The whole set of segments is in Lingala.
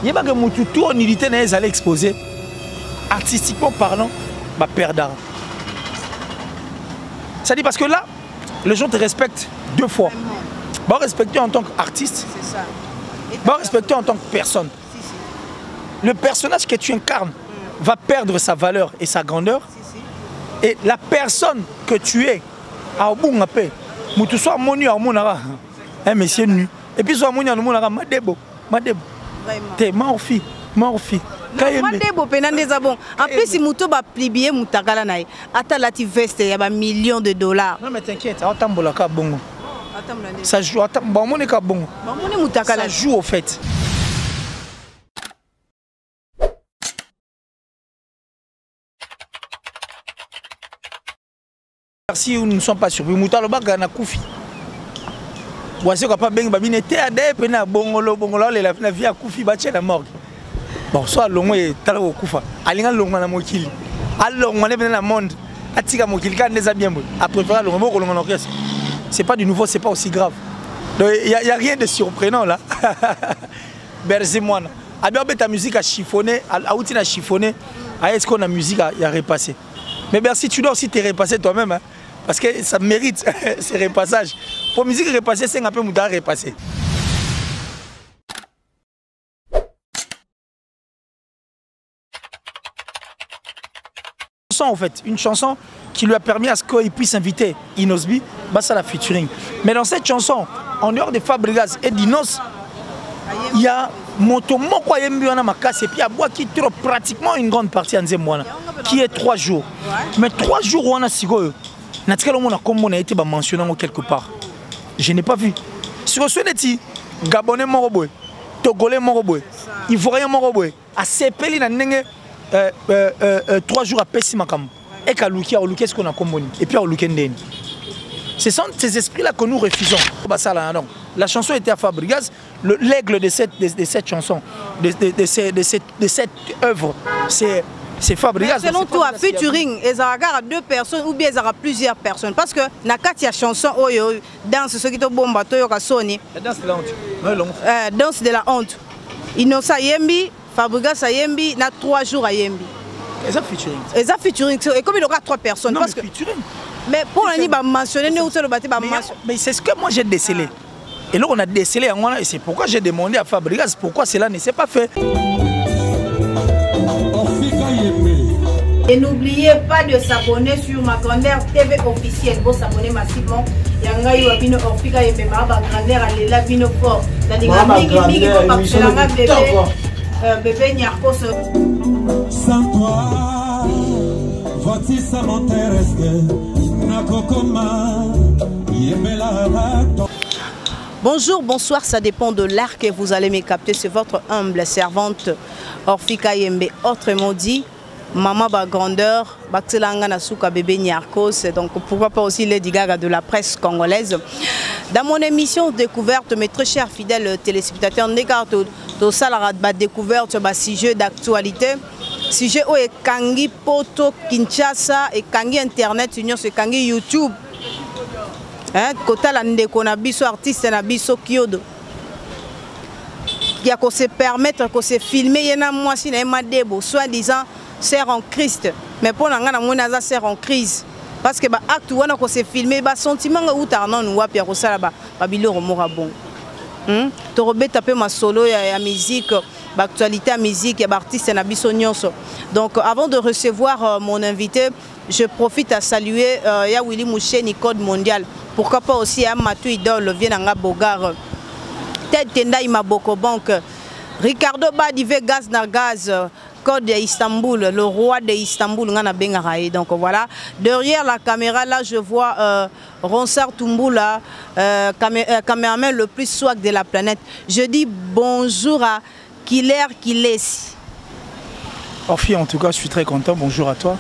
Il y a que mutu tout en unité n'a allé exposer artistiquement parlant ma père d'art. Ça dit parce que là les gens te respectent deux fois. Bon respecter en tant qu'artiste. C'est ça. Bon respecter en tant que personne. Le personnage que tu incarnes va perdre sa valeur et sa grandeur. Et la personne que tu es à Obungapé, mutu soit monu à monara un monsieur nu. Et puis soit monu à monara madebo. T'es morphi. En plus, si tu as plié Moutakala, tu as veste, il y a millions de dollars. Non, mais t'inquiète, ça joue. Ça joue au fait. Si nous ne sommes pas surpris, Moutaloba na Koufi. Voici qu'on pas bien babine était à des pena bongolo la vie à Koufi bache la morgue. Bon, soit longo et talo Koufa. Alinga longo na mokili. Alors on est venu dans le monde. Atika mokili quand les a bien. Après faire longo longo na caisse. C'est pas du nouveau, c'est pas aussi grave. Il y a rien de surprenant là. Berzé-moi. Abia ta musique a chiffonné, a outil a chiffonné. Est-ce qu'on a musique à repasser? Mais merci, tu dois aussi te repasser toi-même. Hein, parce que ça mérite ces repassages. Pour musique repasser, c'est un peu mouda repasser. En fait, une chanson qui lui a permis à ce qu'il puisse inviter Inosbi, ça la featuring. Mais dans cette chanson, en dehors de Fabregas et d'Inos, il y a Motomoko Yembi wana makasi et puis il y a Bois qui trop pratiquement une grande partie en Zemwana qui est 3 jours. Mais 3 jours on a sigo. Natikalo mona comme on a été mentionné quelque part. Je n'ai pas vu. Sur ce neti Gabonais moroboy, Togolais moroboy, Ivoirien moroboy, a sepeli na ndenge 3 jours à Pessimacam. Et qu'à Luki, ce qu'on a comboni. Et puis à Lukenden. Ce sont ces esprits-là que nous refusons. La chanson était à Fabregas, l'aigle de cette chanson, de cette œuvre, c'est Fabregas. Selon toi, featuring, il y a 2 personnes ou bien il y a plusieurs personnes. Parce que dans la chanson, danse, ce qui est bon, la danse de la honte. Danse de la honte. Inosa Yembi, Fabregas Yembi, il y a 3 jours à Yembi. Et ça featuring. Et ça featuring. Et comme il y aura 3 personnes. Non, parce mais featuring. Mais pour l'année, mentionner, mais c'est ce que moi j'ai décelé. Et là on a décelé en moi et c'est pourquoi j'ai demandé à Fabregas pourquoi cela ne s'est pas fait. Et n'oubliez pas de s'abonner sur ma grandeur TV officielle. Vous s'abonner massivement. Yanga yo bino Orfika yembe ma ba grandeur alela bino fort. Tandika mingi ko bakselanga bébé Nyarkos. Sans toi, voici ça m'intéresse. Bonjour, bonsoir, ça dépend de l'art que vous allez me capter. C'est votre humble servante Orfika Yembe, autrement dit Maman ba grandeur, Bakselanga Nasuka bébé Nyarkos, donc pourquoi pas aussi Lady Gaga de la presse congolaise. Dans mon émission Découverte, mes très chers fidèles téléspectateurs, n'écarte de Salarad ba découverte ba sujet d'actualité. Sujet où est Kangi Poto Kinshasa et Kangi Internet, union c'est Kangi YouTube. Hein, kota la ndeko na biso artiste na biso kiodo. Il y a qu'on se permettre qu'on se filmer yena moi si na madebo soi-disant sœur en Christ. Mais pour nga na mona za sœur en crise parce que ba acte wana qu'on se filmer ba sentiment nga utarnon ou wapi ko sala ba biloro mora bon. To robeta pe ma solo ya musique. Actualité à musique et artiste et nabiso nyonso. Donc avant de recevoir mon invité, je profite à saluer ya Willy Moucheni Code Mondial. Pourquoi pas aussi à Matou Idol Vienanga Bogar. Ted Tenda Imaboko Bank. Ricardo Badive Gaz Nargaz. Code Istanbul, le roi de Istanbul, ngana bengarae. Donc voilà, derrière la caméra là, je vois Ronsard Tumbula, caméraman le plus swag de la planète. Je dis bonjour à Kilesi. Orphi, en tout cas, je suis très content. Bonjour à toi.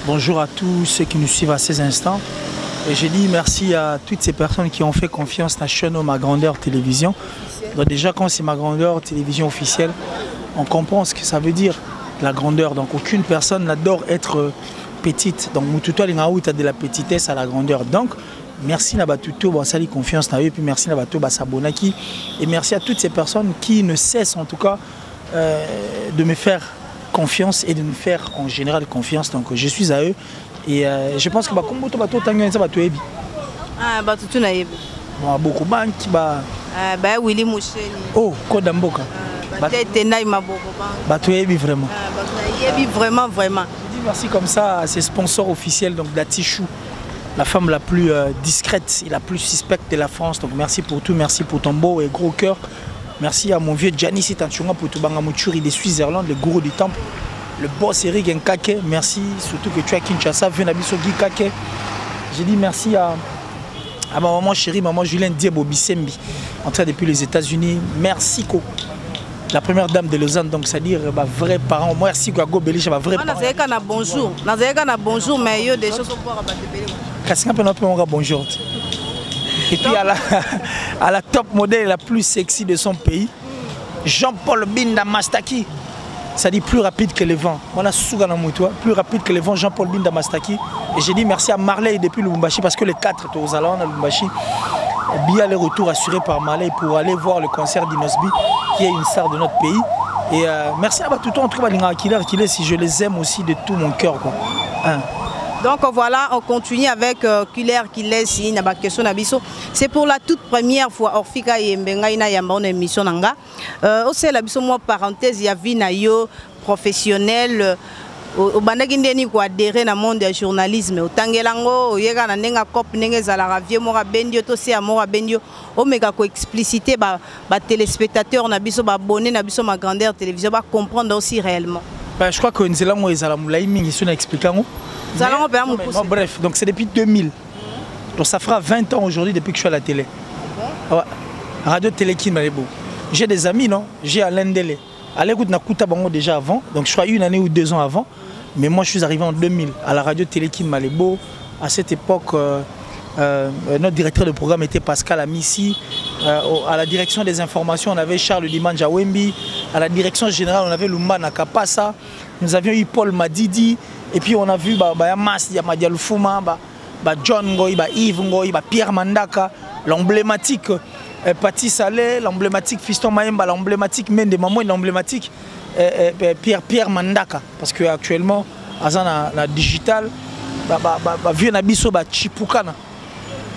Bonjour à tous ceux qui nous suivent à ces instants. Et je dis merci à toutes ces personnes qui ont fait confiance à Cheno Ma Grandeur Télévision. Donc déjà, quand c'est Ma Grandeur Télévision officielle, on comprend ce que ça veut dire, la grandeur. Donc aucune personne n'adore être petite. Donc Moutoutoua Lingaou, tu as de la petitesse à la grandeur. Donc merci Nabatuto, Bassali confiance na eux, et puis merci Nabato Bassabonaki. Et merci à toutes ces personnes qui ne cessent en tout cas de me faire confiance et de nous faire en général confiance. Donc je suis à eux et je pense que comme tout bateau tango ça bateau ebi. Ah bateau tu na ebi. Bon beaucoup banki ba. Bah Willy Moucheni. Oh Kodamboka. Bateau na maboko ba. Bateau ebi vraiment. Bateau ebi vraiment vraiment. Je dis merci comme ça à ses sponsors officiels donc Datichou, la femme la plus discrète et la plus suspecte de la France. Donc merci pour tout, merci pour ton beau et gros cœur. Merci à mon vieux Gianni Sitanchunga pour tout Bangamouchuri de Suisse-Irlande, le gourou du temple. Le boss Eric Nkake, merci surtout que tu es à Kinshasa, Venabiso Guy Kake. J'ai dit merci à ma maman chérie, maman Julien Diebo Bissembi, entrée depuis les États-Unis. Merci Ko, la première dame de Lausanne, donc c'est-à-dire ma vraie parent. Merci Ko Beliche, ma vraie parent. Bonjour, bonjour, mais il y a des choses pour voir. Bonjour. Et puis à la top modèle la plus sexy de son pays, Jean-Paul Binda Mastaki. Ça dit plus rapide que le vent. On a Sougana Moutoua, plus rapide que le vent, Jean-Paul Binda Mastaki. Et j'ai dit merci à Marley depuis Lubumbashi parce que les 4 étaient aux Alans à Lubumbashi. Bien les retours assurés par Marley pour aller voir le concert d'Inosbi, qui est une star de notre pays. Et merci à tout le monde, si je les aime aussi de tout mon cœur. Hein. Donc voilà, on continue avec Killer Kilesi na question nabiso. C'est pour la toute première fois Orfika Yembenga ina yamba on émission nanga. Aussi la biso moi parenthèse ya vie na yo professionnel au bandaki ndeni ko adhérer na monde du journalisme otangelango oyeka na nenga cop nenge zala ravie mora bendio to se amora bendio o meka ko expliciter ba téléspectateurs na biso ba abonné na biso ma grandeur télévision ba comprendre aussi réellement. Je crois que Nzela mo ezala moulayi mingi so na expliquango. Bref, donc c'est depuis 2000. Donc ça fera 20 ans aujourd'hui depuis que je suis à la télé. Ouais. Radio Télékin Malebo. J'ai des amis, non? J'ai Alain Dele. Alain Nakuta Bango déjà avant, donc je crois 1 année ou 2 ans avant. Mais moi je suis arrivé en 2000 à la radio Télékin Malebo. À cette époque, notre directeur de programme était Pascal Amissi. À la direction des informations, on avait Charles Dimanja Wembi. À la direction générale, on avait Lumba Nakapasa. Nous avions eu Paul Madidi. Et puis on a vu Mas, Yamadial Fuma, John Ngoy, Yves Ngoy, Pierre Mandaka, l'emblématique Pati Saleh, l'emblématique Fiston Maemba, l'emblématique Mende Maman, l'emblématique Pierre Mandaka. Parce qu'actuellement, à la digital, vieux Nabiso, Chipukana,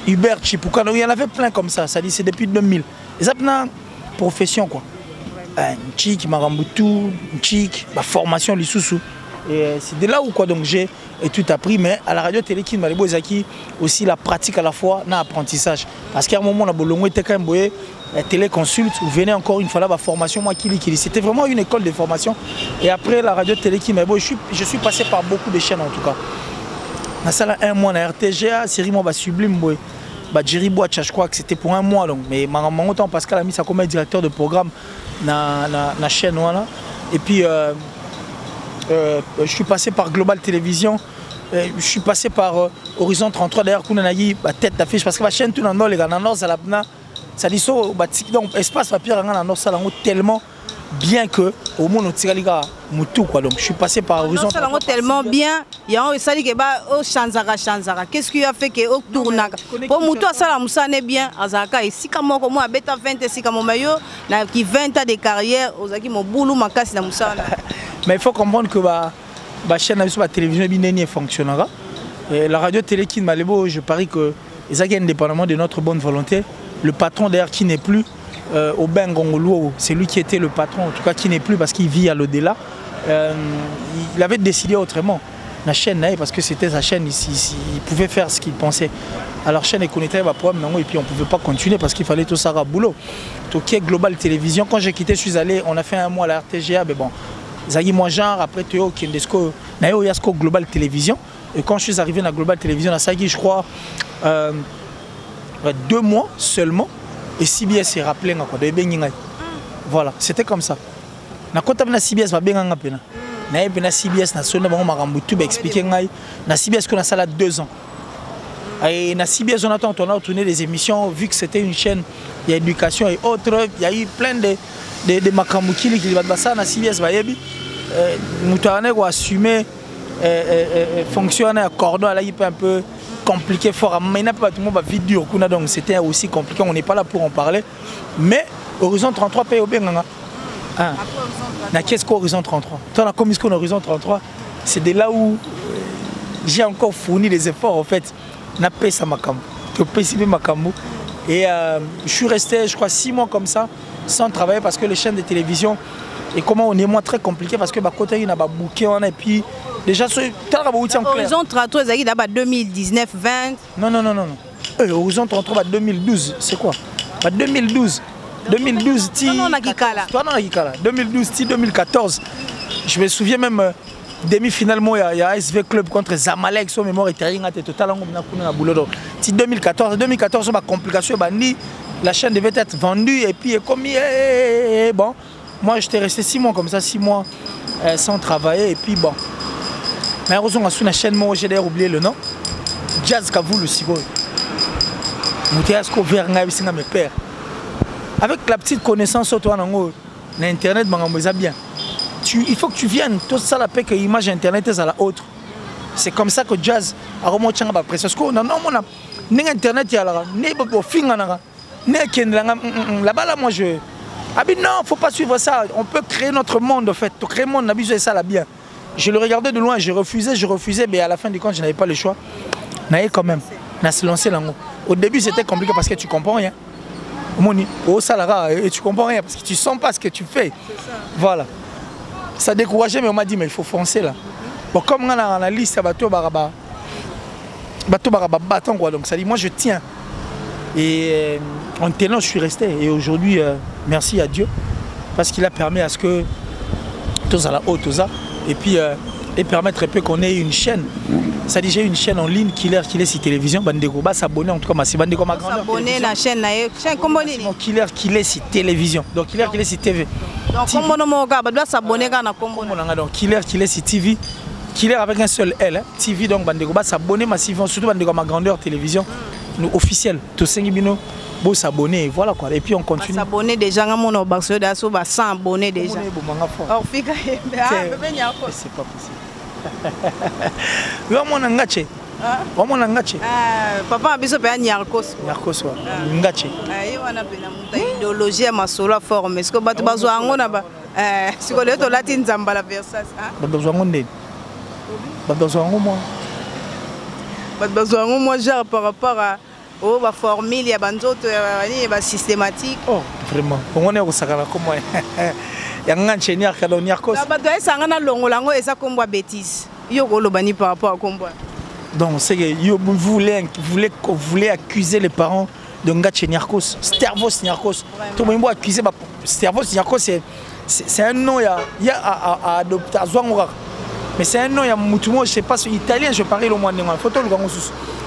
Hubert Chipukana, il y en avait plein comme ça, ça dit c'est depuis 2000. Et ça, c'est une profession quoi. Tchik, Marambutu, Tchik, formation, Lissousou. Et c'est de là où quoi donc j'ai tout appris, mais à la radio Télékin Malebo Zaki aussi la pratique à la fois dans l'apprentissage. Parce qu'à un moment on a bolongo était quand même téléconsulte, vous venez encore une fois là la formation moi qui c'était vraiment une école de formation. Et après la radio Télékin Malebo je suis passé par beaucoup de chaînes en tout cas. Dans ça un mois na RTGA, série moi Sublime boy. Jerry Boacha, je crois que c'était pour 1 mois donc mais mon temps Pascal a mis ça comme directeur de programme na chaîne voilà. Et puis je suis passé par Global Télévision, je suis passé par Horizon 33 d'ailleurs qu'on a eu tête d'affiche parce que la chaîne tout dans le gars dans ça ça dit donc espace papier dans ça tellement bien que au monde on les gars mutu quoi donc je suis passé par Horizon 33 tellement bien il y a ça dit que au chanzara qu'est-ce qui a fait que au tourna pour mutu ça la musa n'est bien azaka et si comme moi à beta 20 si comme mayo na qui 20 ans de carrière ozaki mon boulot makasi na musa. Mais il faut comprendre que la chaîne de télévision fonctionnera. Et la radio Télékin Malebo, je parie que indépendamment de notre bonne volonté, le patron d'ailleurs qui n'est plus au Bengongolo, c'est lui qui était le patron, en tout cas qui n'est plus parce qu'il vit à l'au-delà, il avait décidé autrement. La chaîne, parce que c'était sa chaîne, il pouvait faire ce qu'il pensait. Alors la chaîne est connectée à problème et puis on ne pouvait pas continuer parce qu'il fallait tout ça à boulot. Donc Global Télévision, quand j'ai quitté, je suis allé, on a fait 1 mois à la RTGA, mais bon. Zagi moi genre après Théo Kendesko Nayo Yasko Global Télévision et quand je suis arrivé à Global Télévision à Sagi je crois 2 mois seulement et CBS est rappelé quoi de benginga voilà c'était comme ça na kota na CBS ba benganga pena na pena CBS na sona bango makambutu ba expliquer ngai na CBS qu'on a ça là 2 ans et na CBS on a tourné des émissions vu que c'était une chaîne il y a éducation et autres il y a eu plein de makamukili qui va ça na CBS ba yebi mutane ko assumer fonctionner à cordon là il peut un peu compliqué fort mais n'a pas tout le monde va vidéo kuna donc c'était aussi compliqué on n'est pas là pour en parler mais Horizon 33 paye au benganga Ah. Qu'est-ce qu'Horizon 33? Toi, comme est-ce qu'on Horizon 33? C'est de là où j'ai encore fourni des efforts en fait. Na pesa makambo. Tu peux makambo. Et je suis resté, je crois, 6 mois comme ça, sans travailler parce que les chaînes de télévision, et comment on est moins très compliqué parce que côté il y a des bouquets, et puis déjà sur Horizon 33, il y a 2019, 20. Non. Horizon 33, 2012, c'est quoi? 2012. 2012, 2012, 2014. Je me souviens même demi-finalement, il y a ASV Club contre Zamalek, son mémoire est total. 2014, ma complication, la chaîne devait être vendue et puis comme bon, moi j'étais resté 6 mois comme ça, 6 mois sans travailler et puis bon. Mais heureusement, sur la chaîne, moi j'ai d'ailleurs oublié le nom. Jazz Kavou le Sigo. Moutiasco Verna, mes pères. Avec la petite connaissance sur toi, l'internet, bien. Il faut que tu viennes, tout ça la paix que l'image internet est à la autre. C'est comme ça que Jazz a remonté à la pression. Là-bas, là, moi je. Ah ben non, faut pas suivre ça. On peut créer notre monde en fait. Pour créer mon monde, ça là bien. Je le regardais de loin, je refusais, mais à la fin du compte, je n'avais pas le choix. Mais quand même, on a se lancé là. Au début, c'était compliqué parce que tu comprends rien. Au salaire, et tu comprends rien parce que tu sens pas ce que tu fais. Voilà. Ça décourageait, mais on m'a dit, mais il faut foncer là. Bon, comme on a la liste, bateau baraba, quoi. Donc ça dit, moi je tiens. Et en tenant, je suis resté. Et aujourd'hui, merci à Dieu, parce qu'il a permis à ce que tous à la haute, et puis et permettre un peu qu'on ait une chaîne. Ça dit, j'ai une chaîne en ligne Killer sur télévision. Bandeko va s'abonner en tout cas, c'est Bandeko ma grande. S'abonner la chaîne là, chaîne comment on Killer sur télévision. Donc Killer sur TV. Donc comment on doit s'abonner quand on a donc Killer sur TV. Killer avec un seul L, TV donc Bandeko va s'abonner massivement, surtout Bandeko ma grandeur télévision. Nous officiel, tous ces bino, beau s'abonner, voilà quoi. Et puis on continue. S'abonner déjà, on a besoin de s'abonner déjà. C'est pas possible. Papa a besoin de Nyarkos. Nyarkos, ngache. On a idéologie à ma solo forme. Est-ce que tu as besoin de si vous êtes latin Zambala Versas? Besoin de besoin moi genre par rapport à la formule, il y a des systématique. Oh, vraiment. On est au Sakara comme moi. Il y a un enchaîneur qui a donné à cause. Donc, c'est que vous voulez accuser les parents de Ngache Nyarkos, Stervos Nyarkos. Tout le monde accuser Stervos Nyarkos, c'est un nom il y a à adopter à Zouangora. Mais c'est un nom, il y a Moutouma, je ne sais pas, si italien, je parle au moins de moi. Photo, le gars,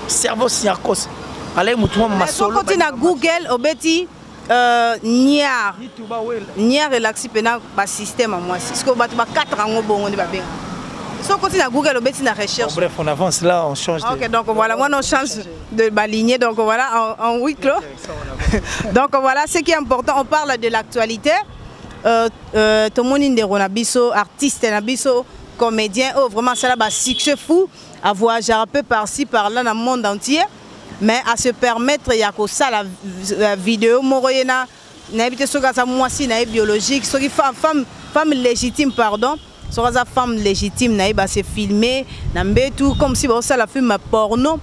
Stervos Nyarkos. Allez, Moutouma, ma solo. Quand tu as Google, Obeti. Niar relaxi pena ba système à moi c'est que ba 4 ans bon on va bien so continue à Google obeti na recherche. Bref, on avance là, on change. OK, donc voilà, moi on change de lignée, donc voilà en huis clos. Donc voilà, ce qui est important, on parle de l'actualité. Tout le monde est Nabiso, artiste Nabiso, comédien, oh vraiment ça là ba succès fou à voyager un peu par-ci par-là dans le monde entier. Mais à se permettre, il y a que ça, la vidéo, Moroyena, n'habite sur sa moitié, biologique, sur femme légitime, pardon, sur sa femme légitime, n'a se filmer, n'a tout comme si ça la film porno,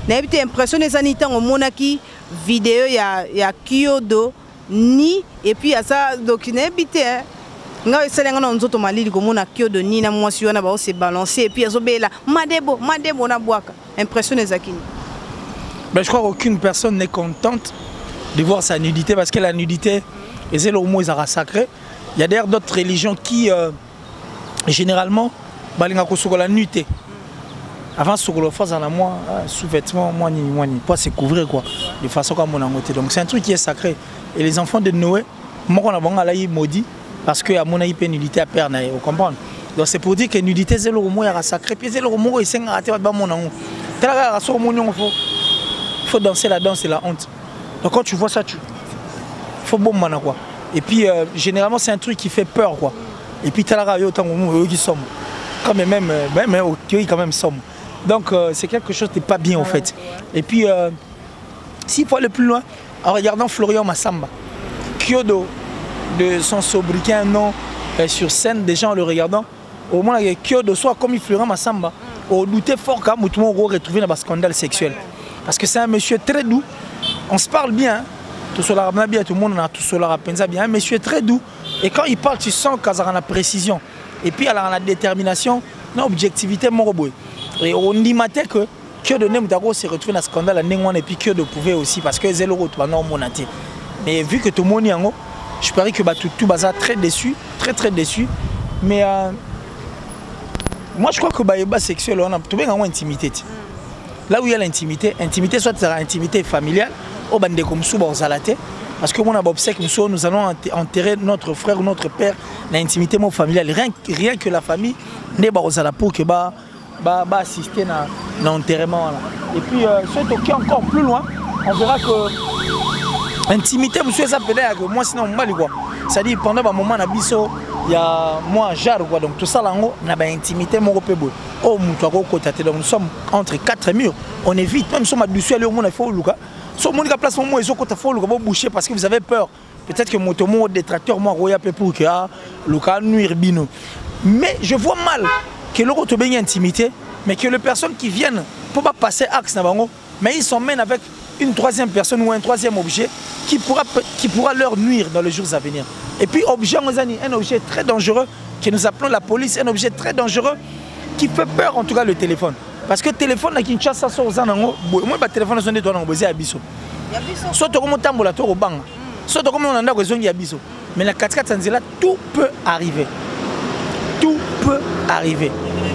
n'habite impression des anitans au monaki, vidéo, il y a Kyodo, ni, et puis il y a ça, donc n'habite, nga selenga na nzoto malili komona Kyodo ni na mwasi wana ba se balancer et puis azobela madebo na bwaka impression des akini. Ben, je crois qu'aucune personne n'est contente de voir sa nudité parce que la nudité, et c'est le mot sacré. Il y a d'ailleurs d'autres religions qui, généralement, la nudité. Avant, sur le face, sous-vêtements, pas se couvrir quoi, de façon comme on a noté. Donc c'est un truc qui est sacré. Et les enfants de Noé, moi on a maudit parce que à mon avis, nudité à perdre, vous comprenez. Donc c'est pour dire que nudité, c'est le mot sacré. Puis c'est le mot qui est sacré. Il faut danser la danse et la honte. Donc quand tu vois ça, il faut bon mana quoi. Et puis généralement c'est un truc qui fait peur quoi. Et puis tu as la autant qui sommes. Quand même quand même somme. Donc c'est quelque chose qui n'est pas bien en fait. Et puis s'il faut aller plus loin, en regardant Florian Massamba, Kyodo, de son sobriquet un nom sur scène, déjà en le regardant, au moins il y a que de soi comme il Florent Massamba, au douter fort quand nous avons retrouvé dans un scandale sexuel. Parce que c'est un monsieur très doux, on se parle bien, tout cela bien, tout le monde a tout cela bien, un monsieur très doux. Et quand il parle, tu sens qu'il a la précision. Et puis il a la détermination, l'objectivité, mon robot. Et on dit matin que de Nemdaro s'est retrouvé dans un scandale et puis que de pouvait aussi, parce que c'est le retour, non, mon athée. Mais vu que tout le monde est en haut, je parie que tout Baza très déçu, très déçu. Mais moi je crois que le sexuel, on a tout bien en intimité. Là où il y a l'intimité, soit c'est l'intimité familiale, au bande comme sous Zalaté, parce que mon obsèque, nous allons enterrer notre frère ou notre père dans l'intimité familiale. Rien que la famille n'est pas aux pour que assister à l'enterrement. Et puis, ceux qui sont encore plus loin, on verra que l'intimité, monsieur, ça peut dire que moi, sinon, c'est-à-dire pendant un moment, il y a moi, Jarre, donc tout ça, on a une intimité, mon repère. Oh, nous sommes entre quatre murs, on évite, même si on a du suel, on a fait le cas. Si on a place, on a fait boucher parce que vous avez peur. Peut-être que mon détracteur, moi, pour que le cas nuire bino. Mais je vois mal que l'autre ait une intimité, mais que les personnes qui viennent pour pas passer axe, mais ils s'emmènent avec une troisième personne ou un troisième objet qui pourra leur nuire dans les jours à venir. Et puis, objet, un objet très dangereux que nous appelons la police, un objet très dangereux qui fait peur, en tout cas le téléphone. Parce que le téléphone, qui chasse ça aux gens, moi, le téléphone, c'est un téléphone à Bisso. Soit tu as un tambulateur au banc, soit tu as un téléphone à Bisso. Mais la 4x4, tout peut arriver. Tout peut arriver.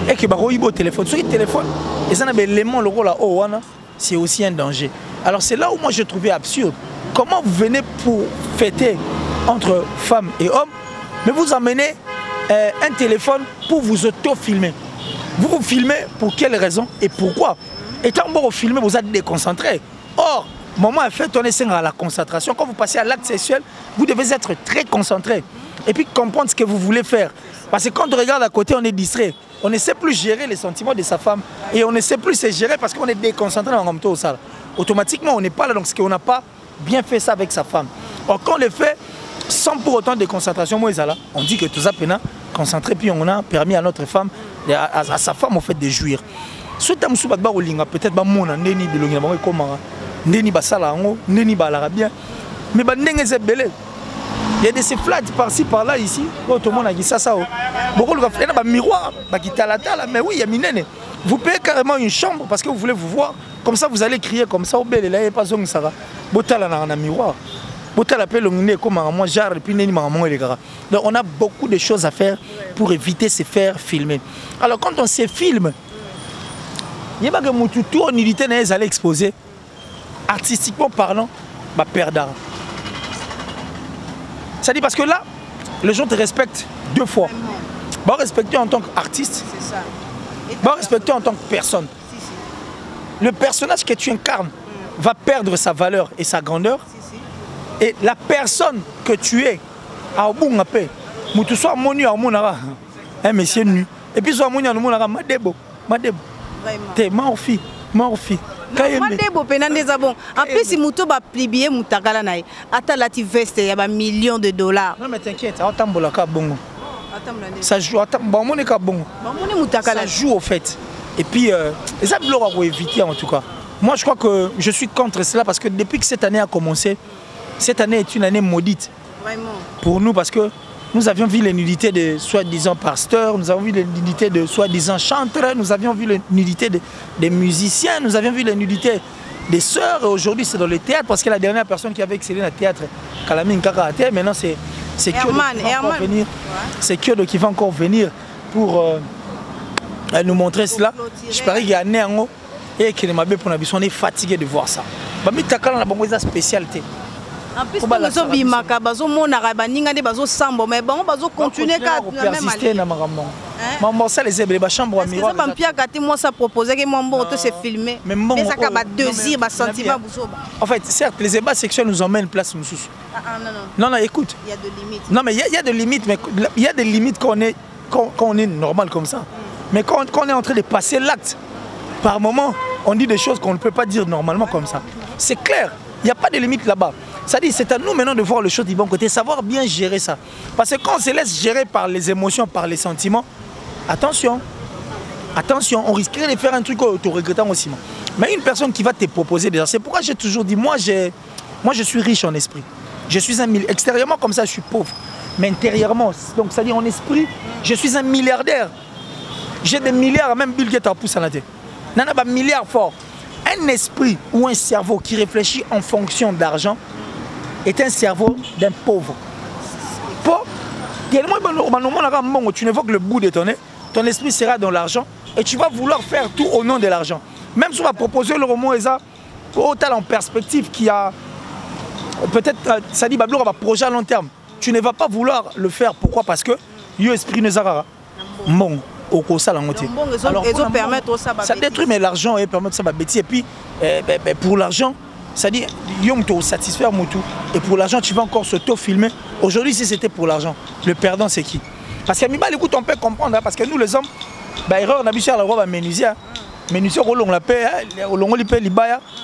Et que le téléphone, ce téléphone, et ça, l'élément, le rôle là, c'est aussi un danger. Alors c'est là où moi je trouvais absurde. Comment vous venez pour fêter entre femmes et hommes, mais vous amenez un téléphone pour vous auto-filmer. Vous vous filmez pour quelle raison et pourquoi? Étant bon vous filmer, vous êtes déconcentré. Or, moment à fait, on est à la concentration. Quand vous passez à l'acte sexuel, vous devez être très concentré. Et puis comprendre ce que vous voulez faire. Parce que quand on regarde à côté, on est distrait. On ne sait plus gérer les sentiments de sa femme. Et on ne sait plus se gérer parce qu'on est déconcentré dans le salle. Automatiquement, on n'est pas là. Donc, c'est qu'on n'a pas bien fait ça avec sa femme. Or, quand on le fait sans pour autant de concentration, on dit que tout ça, concentré, puis on a permis à notre femme, à sa femme, en fait, de jouir. Si tu as peut-être mais il y a des flags par-ci, par-là, ici. Tout le monde a dit ça. Beaucoup de miroir, mais oui, il y a minene. Vous payez carrément une chambre parce que vous voulez vous voir. Comme ça, vous allez crier comme ça. Vous n'avez pas besoin de ça. Vous avez un miroir. Vous avez comme moi, Jarre, et puis donc, on a beaucoup de choses à faire pour éviter de se faire filmer. Alors, quand on se filme, il y a que tout en unité allait exposer, artistiquement parlant, perdre. C'est-à-dire parce que là, les gens te respectent deux fois. Bon, respecter en tant qu'artiste, bon, respecter en tant que personne. Le personnage que tu incarnes va perdre sa valeur et sa grandeur. Et la personne que tu es, à bout de paix, tu sois monu à mon un monsieur nu. Et puis soit monu à mon madebo. T'es morphi. En plus, si tu as plié, tu veste, il y a millions de dollars. Non, mais t'inquiète, ça joue. Ça joue au fait. Et puis, ça doit éviter en tout cas. Moi, je crois que je suis contre cela parce que depuis que cette année a commencé, cette année est une année maudite. Vraiment. Pour nous, parce que nous avions vu les nudités de soi-disant pasteurs, nous avons vu les nudités de soi-disant chanteurs, nous avions vu les nudités des musiciens, nous avions vu les nudités des sœurs. Et aujourd'hui, c'est dans le théâtre, parce que la dernière personne qui avait excellé dans le théâtre, Kalamine Kaka, maintenant c'est Kyodo qui va encore venir pour nous montrer cela. Je parie qu'il y a un néango et qu'il m'a bien pour nous. On est fatigué de voir ça. Mais tu as une spécialité. En plus, mais continuer en fait, certes, les ébats sexuels nous emmènent place. Non, écoute. Il y a de limites. Non, mais il y a des limites, mais il y a des limites quand on est normal comme ça. Mais quand on est en train de passer l'acte, par moment, on dit des choses qu'on ne peut pas dire normalement comme ça. C'est clair, il n'y a pas de limite là-bas. C'est-à-dire, c'est à nous maintenant de voir les choses du bon côté, savoir bien gérer ça. Parce que quand on se laisse gérer par les émotions, par les sentiments, attention, attention, on risquerait de faire un truc auto-regrettant aussi. Mais une personne qui va te proposer déjà, c'est pourquoi j'ai toujours dit, moi je suis riche en esprit. Je suis un milliardaire. Extérieurement, comme ça, je suis pauvre. Mais intérieurement, donc c'est-à-dire en esprit, je suis un milliardaire. J'ai des milliards, même Bill Gates a poussé à la tête. Non, non, pas milliards fort. Un esprit ou un cerveau qui réfléchit en fonction d'argent est un cerveau d'un pauvre. Tu n'évoques le bout de ton esprit sera dans l'argent et tu vas vouloir faire tout au nom de l'argent. Même si on va proposer le roman autant en perspective qui a peut-être, ça dit, Bablo va projet à long terme. Tu ne vas pas vouloir le faire. Pourquoi? Parce que l'esprit ne sera bon. Ça détruit, mais l'argent permet ça bêtise. Et puis, pour l'argent, c'est-à-dire, il faut satisfaire mon tout. Et pour l'argent, tu vas encore s'auto-filmer. Aujourd'hui, si c'était pour l'argent, le perdant, c'est qui? Parce qu'à Mibal, écoute, on peut comprendre. Hein, parce que nous, les hommes, erreur, on a vu sur la roi, menuisier. Menuisier, on l'a payé, on l'a payé,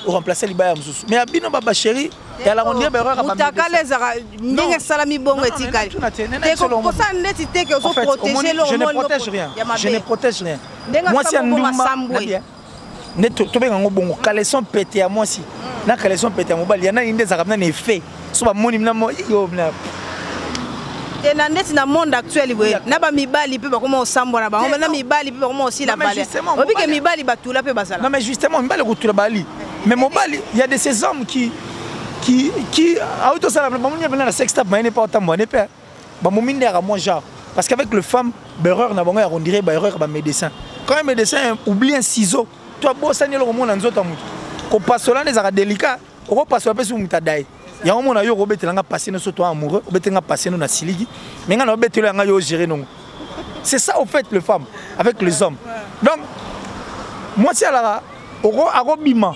on remplaçait l'ibaya. Mais à Bino, Baba chéri, et alors on dit erreur à Baba. Je ne protège rien. Je ne protège rien. Moi, si un douma, caleçon pété à moi si. Na caleçon pété à moi, il y en a une des arabes qui fait. Soit mon imam, et dans le monde actuel, il y a des mibali qui sont sambo na bango, na mibali qui sont aussi la balai. Obi que mibali batu la pe basala. Non mais justement, mibali ko la bali. Mais mobali, il y a de ces hommes qui auto ça la bango ni la sex tap mais n'est pas autant bon n'est pas. Ba mo mine à moi genre parce qu'avec le femme, erreur na bango on dirait erreur ba médecin. Quand un médecin oublie un ciseau, toi bossa ni le monde en zoto amutu. Ko passe là les ara délicat, on passe pe sur mutadai. Il y a un moment où on a passé nos soins amoureux, on a passé nos siligi, mais on a géré non. C'est ça au fait le femme avec les hommes. Donc moi c'est là, on bima,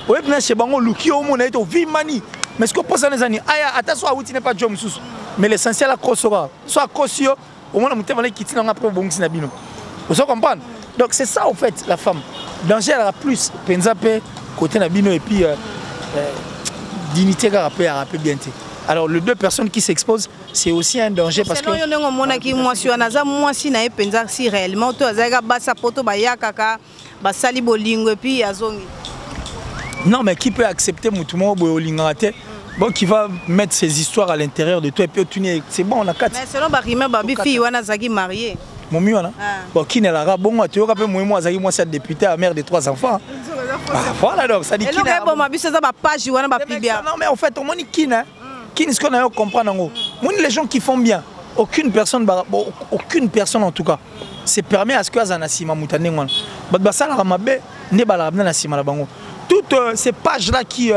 on est chez Bango Luki au monde est au vimani, mais ce que pense les années, attention à outil n'est pas job sous, mais l'essentiel à Kosora, soit Kosio, au moins on a monté qui tient après bon sinabino. Vous comprenez? Donc c'est ça au fait la femme. Danger à la plus, penzape côté nabino et puis dignité garapé à rapper bien. Alors les deux personnes qui s'exposent, c'est aussi un danger parce que si réellement non mais qui peut accepter Moutouma bon qui va mettre ses histoires à l'intérieur de toi et puis c'est bon on a 4 mais selon Barima Babi fille wana zaki marié Momi wana bon qui n'est là bon tu vois moi zaki moi c'est député à mère de 3 enfants. Voilà donc ça dit qui n'a bon ma bise ça ba page wana ba pibia. Non mais en fait on dit qui n'a qui ce qu'on a comprendre ngo. Moi les gens qui font bien aucune personne en tout cas se permet à ce que azana sima mutane ngwana. Ba sala ramabe ne bala na sima la bango. Toutes ces pages là qui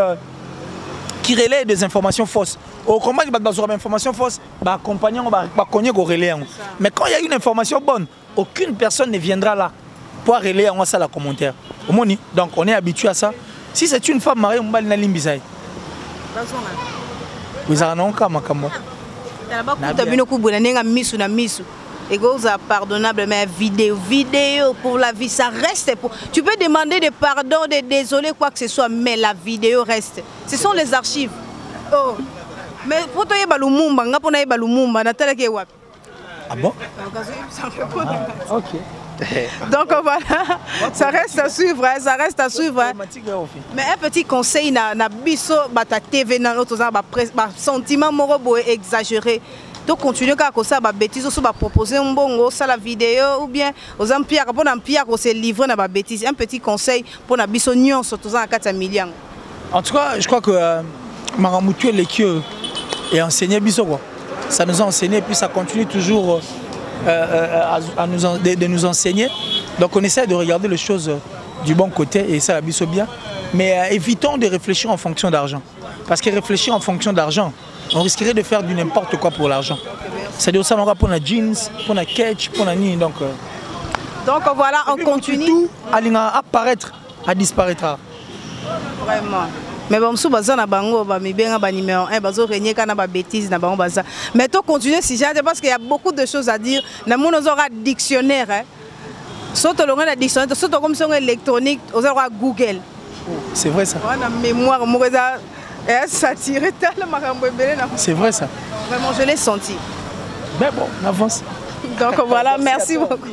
relaient des informations fausses. Au combat il y a des informations fausses, bah accompagnant bah connaître go relayer. Mais quand il y a une information bonne, aucune personne ne viendra là pour relayer en ça la commentaire. Donc on est habitué à ça. Si c'est une femme mariée, on va aller limbisaï. Vous avez un cas makambo. Et c'est pardonnable, mais vidéo pour la vie, ça reste. Tu peux demander des pardons, de désolé, quoi que ce soit, mais la vidéo reste. Ce sont les archives. Oh. Mais pour toi, il y a Lumumba, ah bon? Ok. Donc voilà, ça reste à suivre, ça reste à suivre. Mais un petit conseil, na biso bata TV na notre sentiment moraux exagéré. Donc continuer à ça, bêtise, aussi proposer un bon ça la vidéo ou bien aux empires pour empire se livrer na bêtise. Un petit conseil pour na biso nion surtout à 4 millions. En tout cas, je crois que Maramoutu l'équipe et enseigné biso quoi. Ça nous a enseigné et puis ça continue toujours de nous enseigner. Donc on essaie de regarder les choses du bon côté et ça la biso bien. Mais évitons de réfléchir en fonction d'argent. Parce que réfléchir en fonction d'argent, on risquerait de faire du n'importe quoi pour l'argent. C'est-à-dire ça on aura pour la jeans, pour la catch, pour la nid. Donc voilà, on continue. Tout à apparaître, à disparaître. Vraiment. Mais bon, si baza na bango ba mi benga ba numéro 1 bazo régner kana ba bêtise na bango baza. Mais to continuer si j'ai parce qu'il y a beaucoup de choses à dire. Na mon aura dictionnaire hein. Surtout le na dictionnaire, surtout comme son électronique, on aura Google. C'est vrai ça. On a mémoire, moi ça Et ça tirait tellement. C'est vrai ça. Vraiment, je l'ai senti. Mais bon, on avance. Donc voilà, merci beaucoup.